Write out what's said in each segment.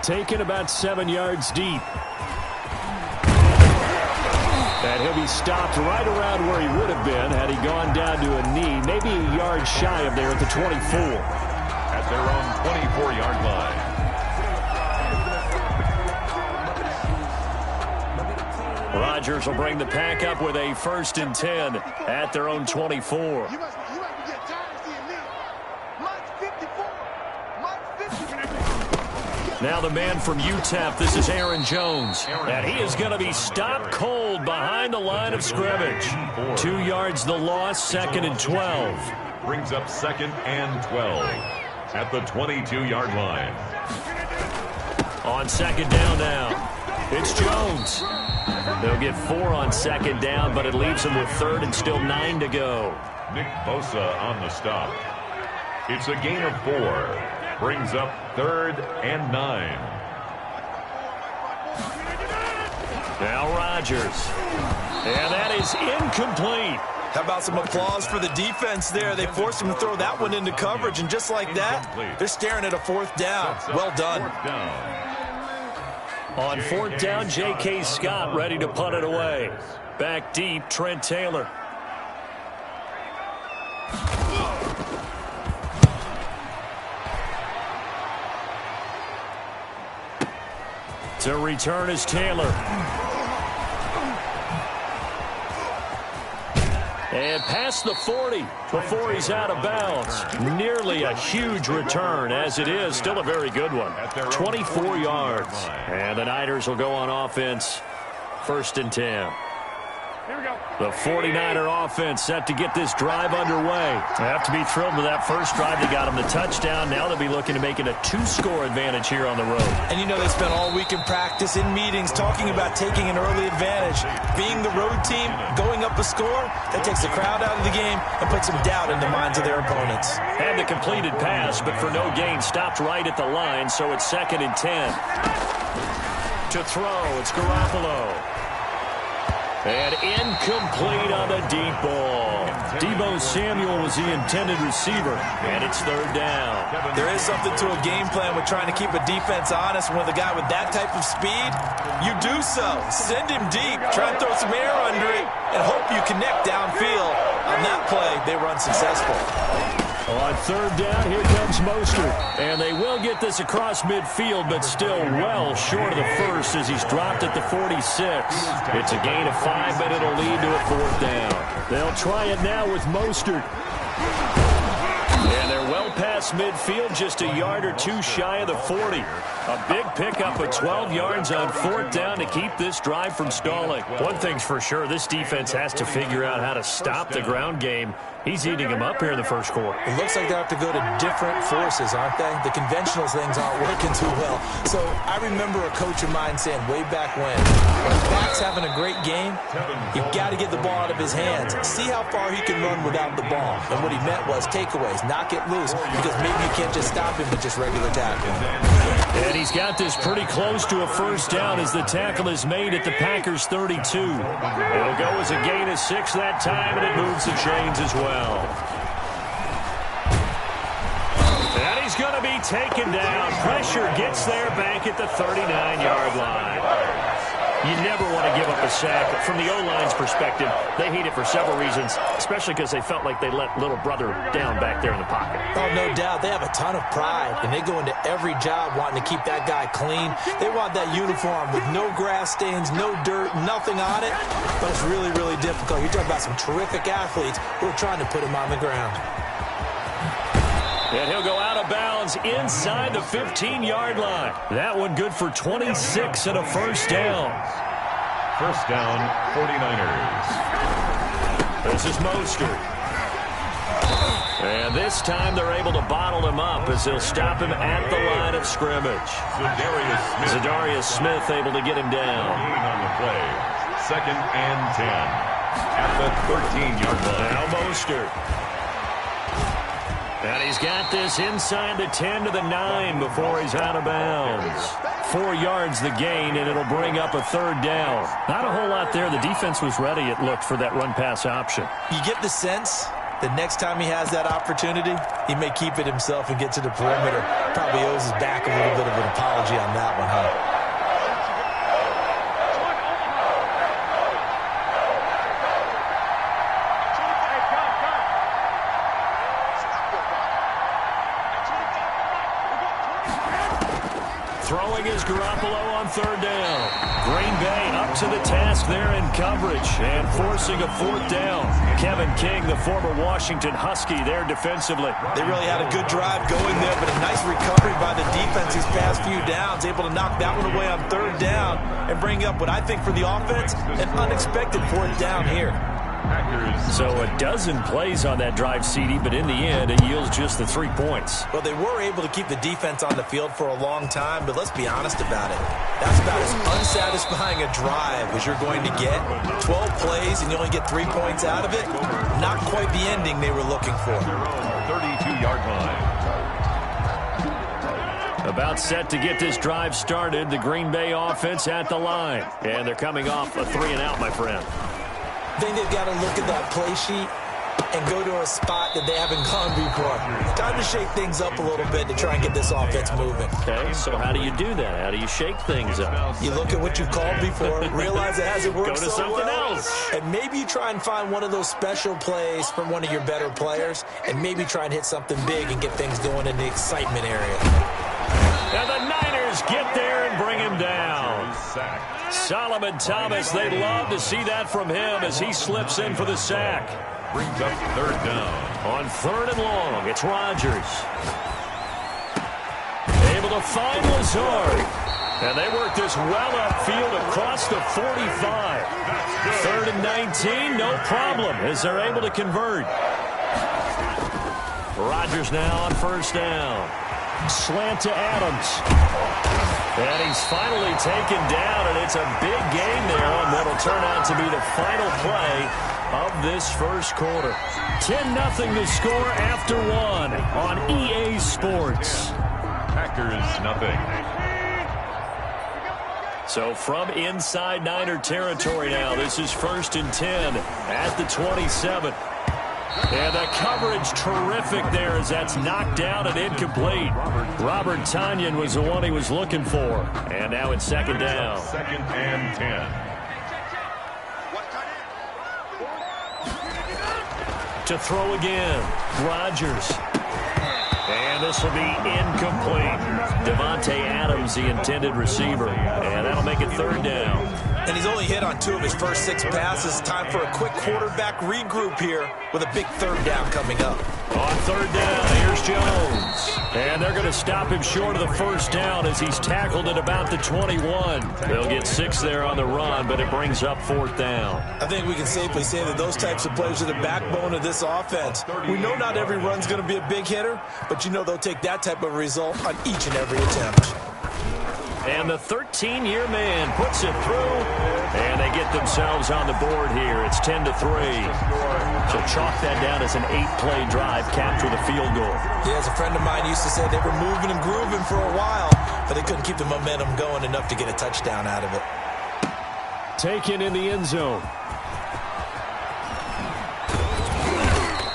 taken about 7 yards deep. And he'll be stopped right around where he would have been had he gone down to a knee, maybe a yard shy of there at the 24. At their own 24-yard line. Rodgers will bring the pack up with a 1st and 10 at their own 24. Now the man from UTEP, this is Aaron Jones. And he is going to be stopped cold behind the line of scrimmage. 2 yards the loss, 2nd and 12. Brings up 2nd and 12 at the 22-yard line. On 2nd down now, it's Jones. They'll get 4 on 2nd down, but it leaves them with 3rd and still 9 to go. Nick Bosa on the stop. It's a gain of 4. Brings up 3rd and 9. Now Rodgers. And that is incomplete. How about some applause for the defense there? They forced him to throw that one into coverage, and just like that, they're staring at a 4th down. Well done. On 4th down, J.K. Scott ready to punt it away. Back deep, Trent Taylor. To return is Taylor. And past the 40 before he's out of bounds. Nearly a huge return, as it is. Still a very good one. 24 yards. And the Niners will go on offense. 1st and 10. Here we go. The 49er offense set to get this drive underway. They have to be thrilled with that first drive. They got them the touchdown. Now they'll be looking to make it a 2-score advantage here on the road. And you know they spent all week in practice, in meetings, talking about taking an early advantage. Being the road team, going up a score, that takes the crowd out of the game and puts some doubt in the minds of their opponents. Had the completed pass, but for no gain, stopped right at the line, so it's 2nd and 10. To throw, it's Garoppolo. And incomplete on the deep ball. Deebo Samuel was the intended receiver, and it's 3rd down. There is something to a game plan with trying to keep a defense honest. When with a guy with that type of speed, you do so. Send him deep, try and throw some air under it, and hope you connect downfield. On that play, they were unsuccessful. On 3rd down, here comes Mostert. And they will get this across midfield, but still well short of the first as he's dropped at the 46. It's a gain of 5, but it'll lead to a 4th down. They'll try it now with Mostert. And they're well past midfield, just a yard or 2 shy of the 40. A big pickup of 12 yards on 4th down to keep this drive from stalling. One thing's for sure, this defense has to figure out how to stop the ground game. He's eating them up here in the first quarter. It looks like they have to go to different forces, aren't they? The conventional things aren't working too well. So I remember a coach of mine saying way back when Pat's having a great game, you've got to get the ball out of his hands. See how far he can run without the ball. And what he meant was takeaways, knock it loose, because maybe you can't just stop him with just regular tackling. And he's got this pretty close to a 1st down as the tackle is made at the Packers' 32. It'll go as a gain of 6 that time, and it moves the chains as well. And he's going to be taken down. Pressure gets there back at the 39-yard line. You never want to give up a sack. From the O-line's perspective, they hate it for several reasons, especially because they felt like they let little brother down back there in the pocket. Oh, no doubt. They have a ton of pride, and they go into every job wanting to keep that guy clean. They want that uniform with no grass stains, no dirt, nothing on it, but it's really, really difficult. You're talking about some terrific athletes who are trying to put him on the ground. And he'll go out of bounds inside the 15-yard line. That one good for 26 and a 1st down. 1st down, 49ers. This is Mostert. And this time they're able to bottle him up as they'll stop him at the line of scrimmage. Zadarius Smith able to get him down. On the play. 2nd and 10 at the 13-yard line. Now Mostert. And he's got this inside the 10 to the 9 before he's out of bounds. 4 yards the gain, and it'll bring up a 3rd down. Not a whole lot there. The defense was ready, it looked, for that run-pass option. You get the sense The next time he has that opportunity, he may keep it himself and get to the perimeter. Probably owes his back a little bit of an apology on that one, huh? Throwing is Garoppolo on third down. Green Bay up to the task there in coverage and forcing a fourth down. Kevin King, the former Washington Husky, there defensively. They really had a good drive going there, but a nice recovery by the defense these past few downs, able to knock that one away on third down and bring up what I think for the offense, an unexpected fourth down here. So a dozen plays on that drive, CD, but in the end, it yields just the 3 points. Well, they were able to keep the defense on the field for a long time, but let's be honest about it. That's about as unsatisfying a drive as you're going to get. 12 plays and you only get 3 points out of it. Not quite the ending they were looking for. 32-yard line. About set to get this drive started, the Green Bay offense at the line. And they're coming off a 3-and-out, my friend. I think they've got to look at that play sheet and go to a spot that they haven't gone before. Time to shake things up a little bit to try and get this offense moving. Okay, so how do you do that? How do you shake things up? You look at what you've called before, realize it hasn't worked Go to so something well, else. and maybe you try and find one of those special plays from one of your better players, and maybe try and hit something big and get things going in the excitement area. And the Niners get there and bring him down. Solomon Thomas, they'd love to see that from him as he slips in for the sack. Brings up third down. On third and long, it's Rodgers. Able to find Lazard. And they work this well upfield across the 45. Third and 19, no problem as they're able to convert. Rodgers now on first down. Slant to Adams. And he's finally taken down, and it's a big gain there on what will turn out to be the final play of this first quarter. 10-0 to score after one on EA Sports. Packers nothing. So from inside Niner territory now, this is 1st and 10 at the 27. And the coverage terrific there as that's knocked down and incomplete. Robert Tonyan was the one he was looking for. And now it's second down. 2nd and 10. To throw again, Rodgers. And this will be incomplete. Devontae Adams, the intended receiver. And that'll make it third down. And he's only hit on 2 of his first 6 passes. Time for a quick quarterback regroup here with a big third down coming up. On third down, here's Jones. And they're going to stop him short of the first down as he's tackled at about the 21. They'll get 6 there on the run, but it brings up fourth down. I think we can safely say that those types of plays are the backbone of this offense. We know not every run's going to be a big hitter, but you know they'll take that type of result on each and every attempt. And the 13-year man puts it through, and they get themselves on the board here. It's 10-3. So chalk that down as an 8-play drive capped with a field goal. Yeah, as a friend of mine used to say, they were moving and grooving for a while, but they couldn't keep the momentum going enough to get a touchdown out of it. Taken in the end zone.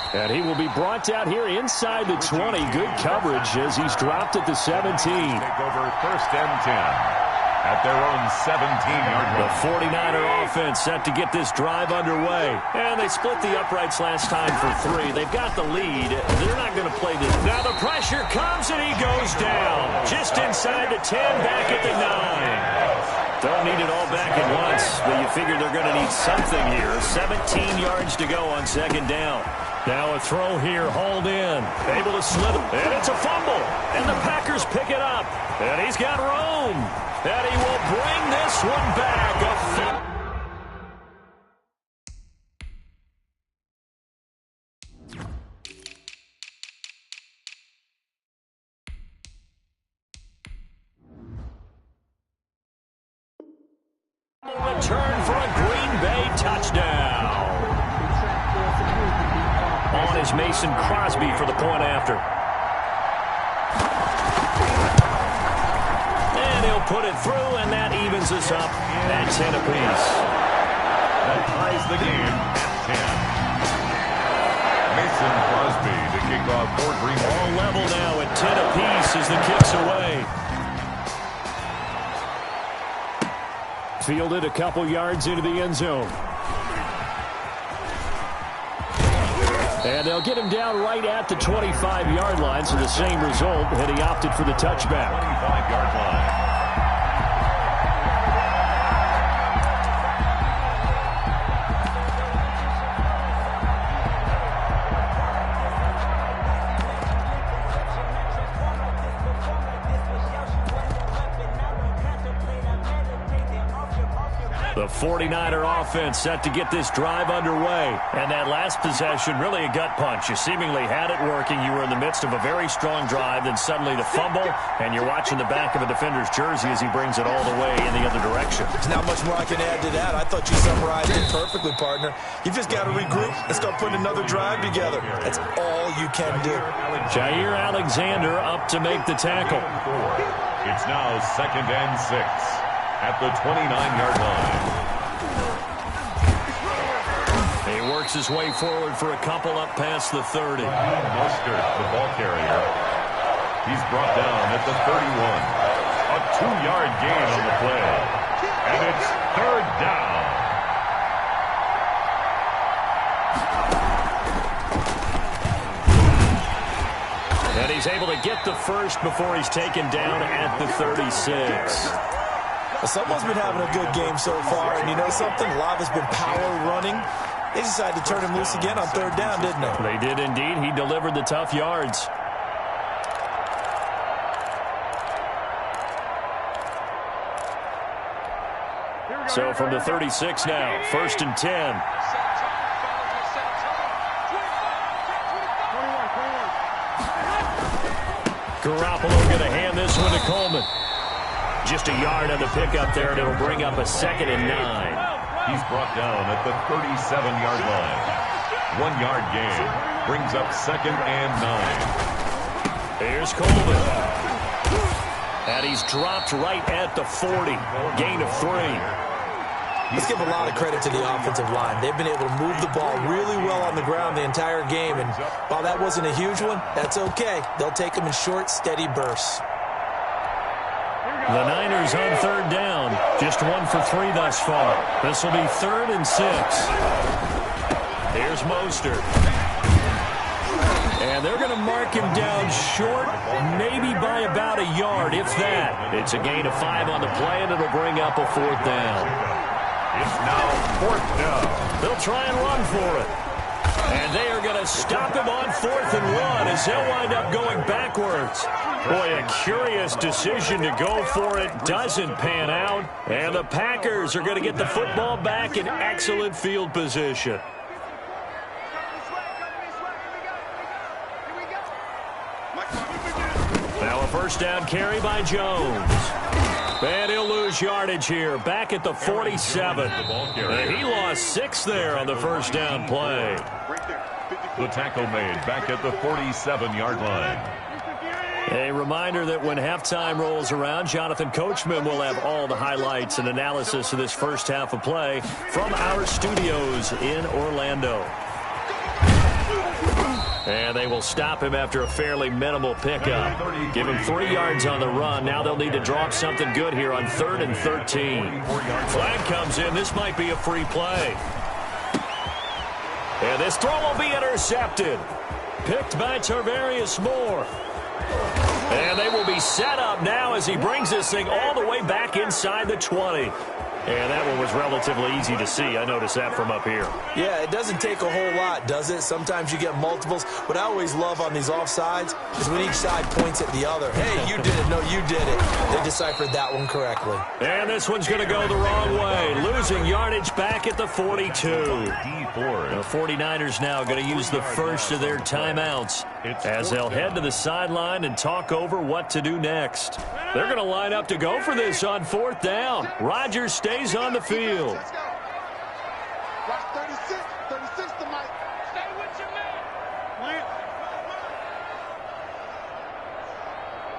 And he will be brought down here inside the 20. Good coverage as he's dropped at the 17. Take over 1st and 10 at their own 17-yard line. The 49er offense set to get this drive underway. And they split the uprights last time for 3. They've got the lead. They're not going to play this. Now the pressure comes and he goes down. Just inside the 10, back at the 9. Don't need it all back at once, but you figure they're going to need something here. 17 yards to go on second down. Now a throw here, hauled in. Able to slip, and it's a fumble. And the Packers pick it up. And he's got room. And he will bring this one back. Return for a Green Bay touchdown. On is Mason Crosby for the point after. And he'll put it through, and that evens us up at 10 apiece. That ties the game at 10. Mason Crosby to kick off for Green Bay. All level now at 10 apiece as the kick's away. Fielded a couple yards into the end zone. And they'll get him down right at the 25-yard line, so the same result, and he opted for the touchback. 25-yard line. The 49er offense set to get this drive underway. And that last possession, really a gut punch. You seemingly had it working. You were in the midst of a very strong drive. Then suddenly the fumble, and you're watching the back of a defender's jersey as he brings it all the way in the other direction. There's not much more I can add to that. I thought you summarized it perfectly, partner. You just got to regroup and start putting another drive together. That's all you can do. Jair Alexander up to make the tackle. It's now 2nd and 6 at the 29-yard line. He works his way forward for a couple up past the 30. Mostert, the ball carrier. He's brought down at the 31. A 2-yard gain on the play. And it's 3rd down. And he's able to get the first before he's taken down at the 36. Well, someone's been having a good game so far, and you know something? A lot has been power running. They decided to turn him loose again on 3rd down, didn't they? They did indeed. He delivered the tough yards. So from the 36 now, 1st and 10. Garoppolo going to hand this one to Coleman. Just a yard on the pickup there, and it'll bring up a 2nd and 9. He's brought down at the 37-yard line. 1-yard gain brings up 2nd and 9. Here's Coleman. And he's dropped right at the 40. Gain of 3. Let's give a lot of credit to the offensive line. They've been able to move the ball really well on the ground the entire game. And while that wasn't a huge one, that's okay. They'll take them in short, steady bursts. The Niners on 3rd down. Just 1 for 3 thus far. This will be 3rd and 6. Here's Mostert. And they're going to mark him down short, maybe by about a yard, if that. It's a gain of 5 on the play, and it'll bring up a 4th down. It's now 4th down. They'll try and run for it. And they are going to stop him on 4th and 1 as they'll wind up going backwards. Boy, a curious decision to go for it. Doesn't pan out. And the Packers are going to get the football back in excellent field position. Now a 1st down carry by Jones. And he'll lose yardage here. Back at the 47. And he lost 6 there on the 1st down play. The tackle made back at the 47-yard line. A reminder that when halftime rolls around, Jonathan Coachman will have all the highlights and analysis of this first half of play from our studios in Orlando. And they will stop him after a fairly minimal pickup. Give him 3 yards on the run. Now they'll need to drop something good here on 3rd and 13. Flag comes in. This might be a free play. And this throw will be intercepted. Picked by Tarvarius Moore. And they will be set up now as he brings this thing all the way back inside the 20. And that one was relatively easy to see. I noticed that from up here. Yeah, it doesn't take a whole lot, does it? Sometimes you get multiples. What I always love on these offsides is when each side points at the other. Hey, you did it. No, you did it. They deciphered that one correctly. And this one's going to go the wrong way. Losing yardage back at the 42. The 49ers now going to use the first of their timeouts as they'll head to the sideline and talk over what to do next. They're going to line up to go for this on 4th down. Rodgers stays on the field. Watch 36. 36 to Mike. Stay with your man.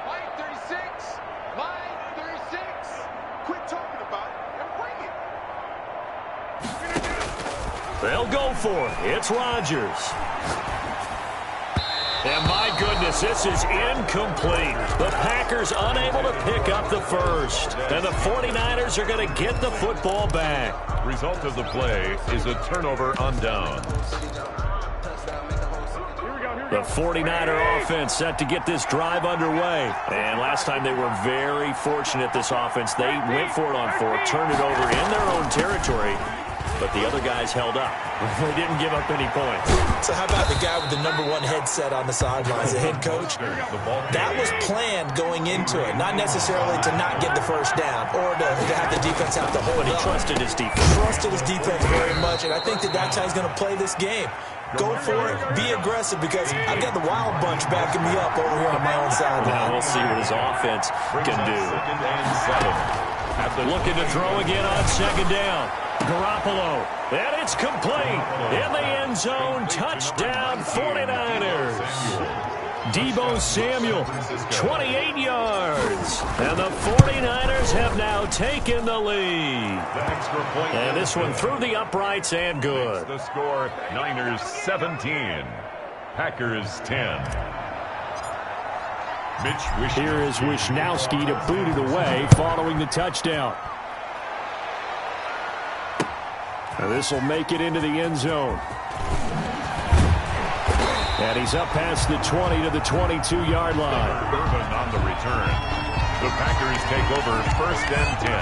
Mike 36. Mike 36. Quit talking about it and bring it. They'll go for it. It's Rodgers. And my goodness, this is incomplete. The Packers unable to pick up the first. And the 49ers are going to get the football back. Result of the play is a turnover on downs. The 49er offense set to get this drive underway. And last time they were very fortunate, this offense. They went for it on fourth, turned it over in their own territory. But the other guys held up. They didn't give up any points. So how about the guy with the #1 headset on the sidelines, the head coach? That was planned going into it, not necessarily to not get the first down or to have the defense have to hold But he up. trusted his defense. Trusted his defense very much, and I think that's how he's going to play this game. Go for it. Be aggressive, because I've got the Wild Bunch backing me up over here on my own sideline. Now we'll see what his offense can do. Looking to throw again on second down. Garoppolo, and it's complete in the end zone. Touchdown, 49ers. Deebo Samuel, 28 yards. And the 49ers have now taken the lead. And this one through the uprights and good. The score, Niners 17, Packers 10. Here is Wishnowski to boot it away following the touchdown. This will make it into the end zone. And he's up past the 20 to the 22-yard line. Urban on the return. The Packers take over 1st and 10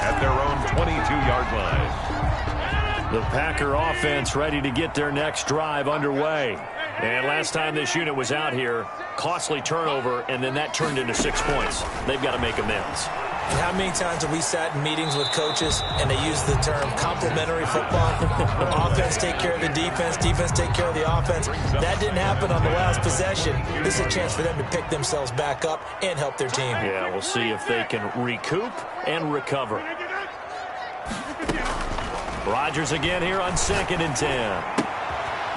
at their own 22-yard line. The Packer offense ready to get their next drive underway. And last time this unit was out here, costly turnover, and then that turned into 6 points. They've got to make amends. And how many times have we sat in meetings with coaches and they use the term complementary football? Offense take care of the defense, defense take care of the offense. That didn't happen on the last possession. This is a chance for them to pick themselves back up and help their team. Yeah, we'll see if they can recoup and recover. Rodgers again here on 2nd and 10.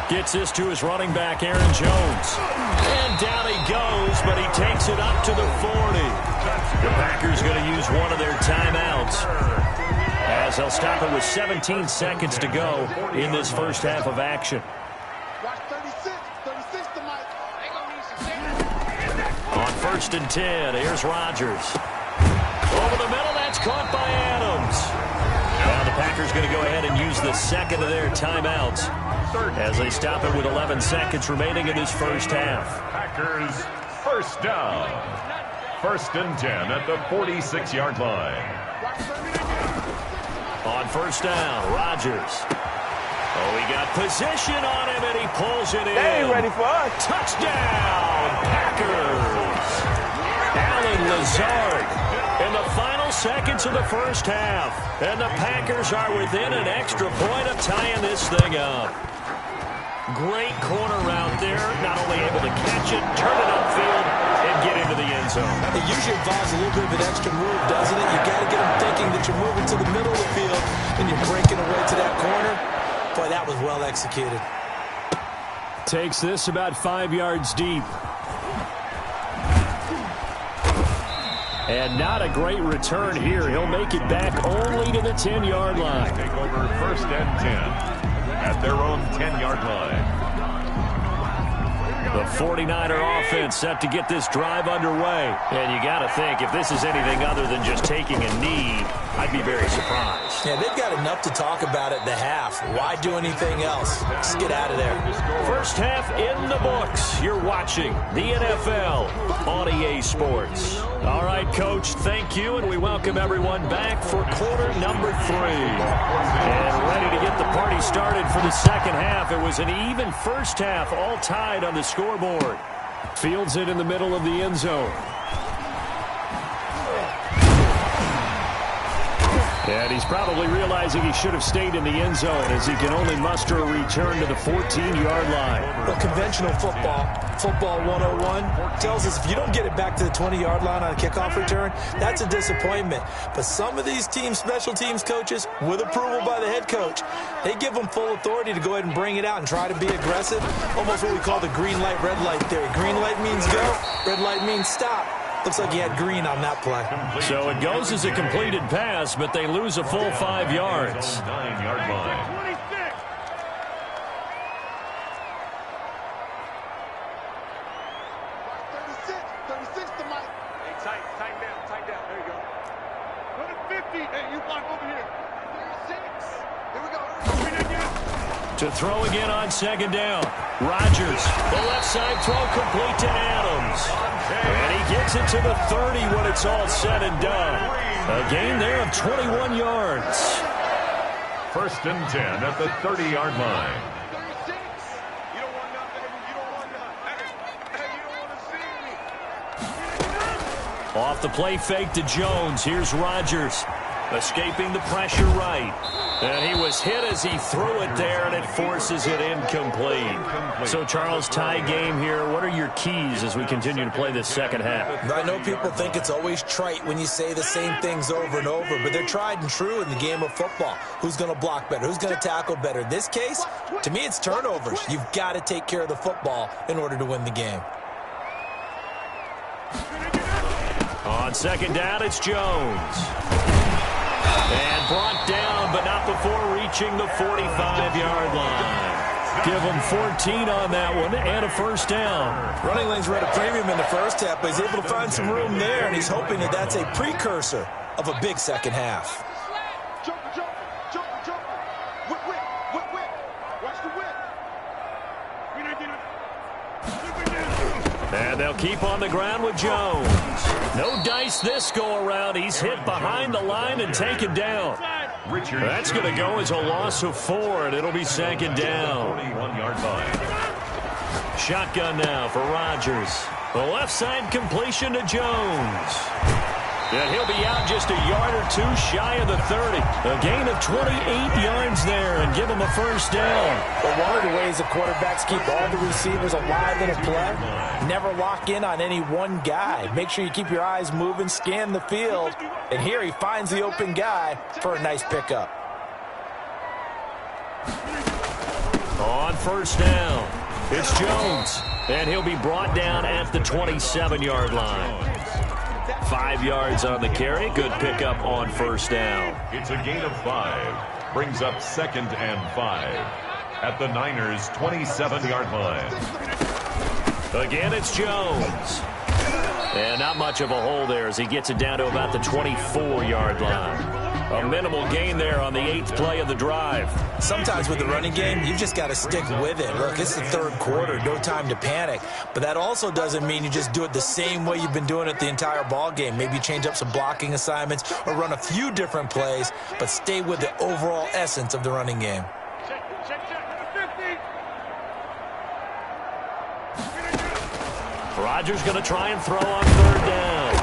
Gets this to his running back, Aaron Jones. And down he goes, but he takes it up to the 40. The Packers going to use one of their timeouts, as they'll stop it with 17 seconds to go in this first half of action. On 1st and 10, here's Rodgers. Over the middle, that's caught by Adams. Now the Packers going to go ahead and use the second of their timeouts as they stop it with 11 seconds remaining in this first half. Packers first down. 1st and 10 at the 46-yard line. On 1st down, Rodgers. Oh, he got position on him, and he pulls it in. They ain't ready for us. Touchdown, Packers. Alan Lazard in the final seconds of the first half. And the Packers are within an extra point of tying this thing up. Great corner route there. Not only able to catch it, turn it upfield, and get into the end zone. It usually involves a little bit of an extra move, doesn't it? You got to get them thinking that you're moving to the middle of the field and you're breaking away to that corner. Boy, that was well executed. Takes this about 5 yards deep. And not a great return here. He'll make it back only to the 10-yard line. Take over 1st and 10 at their own 10-yard line. The 49er offense set to get this drive underway. And you got to think, if this is anything other than just taking a knee, I'd be very surprised. Yeah, they've got enough to talk about at the half. Why do anything else? Just get out of there. First half in the books. You're watching the NFL on EA Sports. All right, Coach, thank you, and we welcome everyone back for quarter number 3. And ready to get the party started for the second half. It was an even first half, all tied on the scoreboard. Fields it in the middle of the end zone. And he's probably realizing he should have stayed in the end zone, as he can only muster a return to the 14-yard line. Well, conventional football 101, tells us if you don't get it back to the 20-yard line on a kickoff return, that's a disappointment. But some of these teams, special teams coaches, with approval by the head coach, they give them full authority to go ahead and bring it out and try to be aggressive. Almost what we call the green light, red light theory. Green light means go, red light means stop. Looks like he had green on that play. So it goes as a completed pass, but they lose a full 5 yards. 9-yard line. To throw again on second down. Rodgers, the left side throw complete to Adams. And he gets it to the 30 when it's all said and done. A gain there of 21 yards. 1st and 10 at the 30-yard line. Off the play fake to Jones. Here's Rodgers. Escaping the pressure right. And he was hit as he threw it there, and it forces it incomplete. So, Charles, tie game here. What are your keys as we continue to play this second half? I know people think it's always trite when you say the same things over and over, but they're tried and true in the game of football. Who's going to block better? Who's going to tackle better? In this case, to me, it's turnovers. You've got to take care of the football in order to win the game. On second down, it's Jones. And brought down, but not before reaching the 45-yard line. Give him 14 on that one and a first down. Running lanes were at a premium in the first half, but he's able to find some room there, and he's hoping that that's a precursor of a big second half. And they'll keep on the ground with Jones. No dice this go-around. He's hit behind the line and taken down. That's going to go as a loss of 4, and it'll be second down. 41-yard line. Shotgun now for Rodgers. The left side completion to Jones. And he'll be out just a yard or two shy of the 30. A gain of 28 yards there and give him a first down. Well, one of the ways the quarterbacks keep all the receivers alive in a play, never lock in on any one guy. Make sure you keep your eyes moving, scan the field. And here he finds the open guy for a nice pickup. On first down, it's Jones. And he'll be brought down at the 27-yard line. 5 yards on the carry. Good pickup on first down. It's a gain of 5. Brings up 2nd and 5 at the Niners' 27-yard line. Again, it's Jones. And not much of a hole there as he gets it down to about the 24-yard line. A minimal gain there on the 8th play of the drive. Sometimes with the running game, you've just got to stick with it. Look, it's the third quarter, no time to panic. But that also doesn't mean you just do it the same way you've been doing it the entire ball game. Maybe change up some blocking assignments or run a few different plays, but stay with the overall essence of the running game. Rodgers going to try and throw on third down.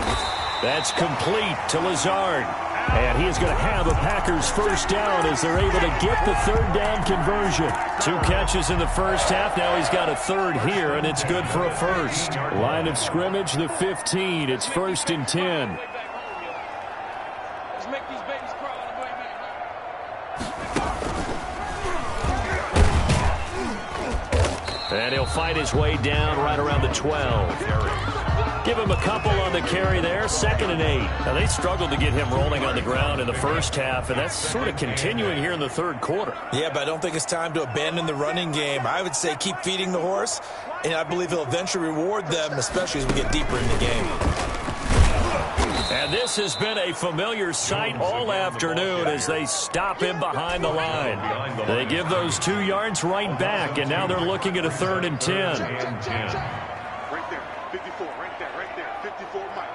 That's complete to Lazard. And he is going to have a Packers first down as they're able to get the third down conversion. 2 catches in the first half. Now he's got a third here, and it's good for a first. Line of scrimmage, the 15. It's 1st and 10. Let's make these babies cry all the way back. And he'll fight his way down right around the 12. Give him a couple on the carry there. 2nd and 8. Now, they struggled to get him rolling on the ground in the first half, and that's sort of continuing here in the third quarter. Yeah, but I don't think it's time to abandon the running game. I would say keep feeding the horse, and I believe he'll eventually reward them, especially as we get deeper in the game. And this has been a familiar sight all afternoon as they stop him behind the line. They give those 2 yards right back, and now they're looking at a 3rd and 10. Right there, 54, right there, 54 Mike.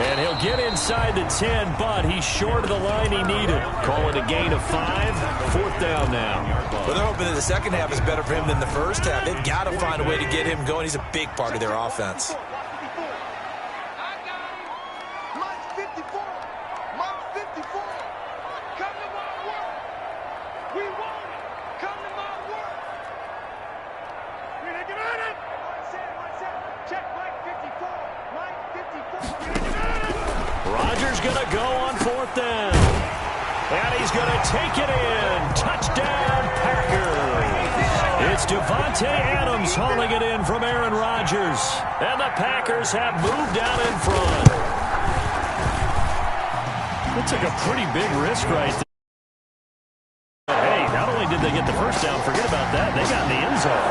And he'll get inside the 10, but he's short of the line he needed. Call it a gain of 5. 4th down now. Well, they're hoping that the second half is better for him than the first half. They've got to find a way to get him going. He's a big part of their offense. Rodgers going to go on 4th down. And he's going to take it in. Touchdown, Packers. It's Devontae Adams hauling it in from Aaron Rodgers. And the Packers have moved out in front. It took a pretty big risk right there. Hey, not only did they get the first down, forget about that, they got in the end zone.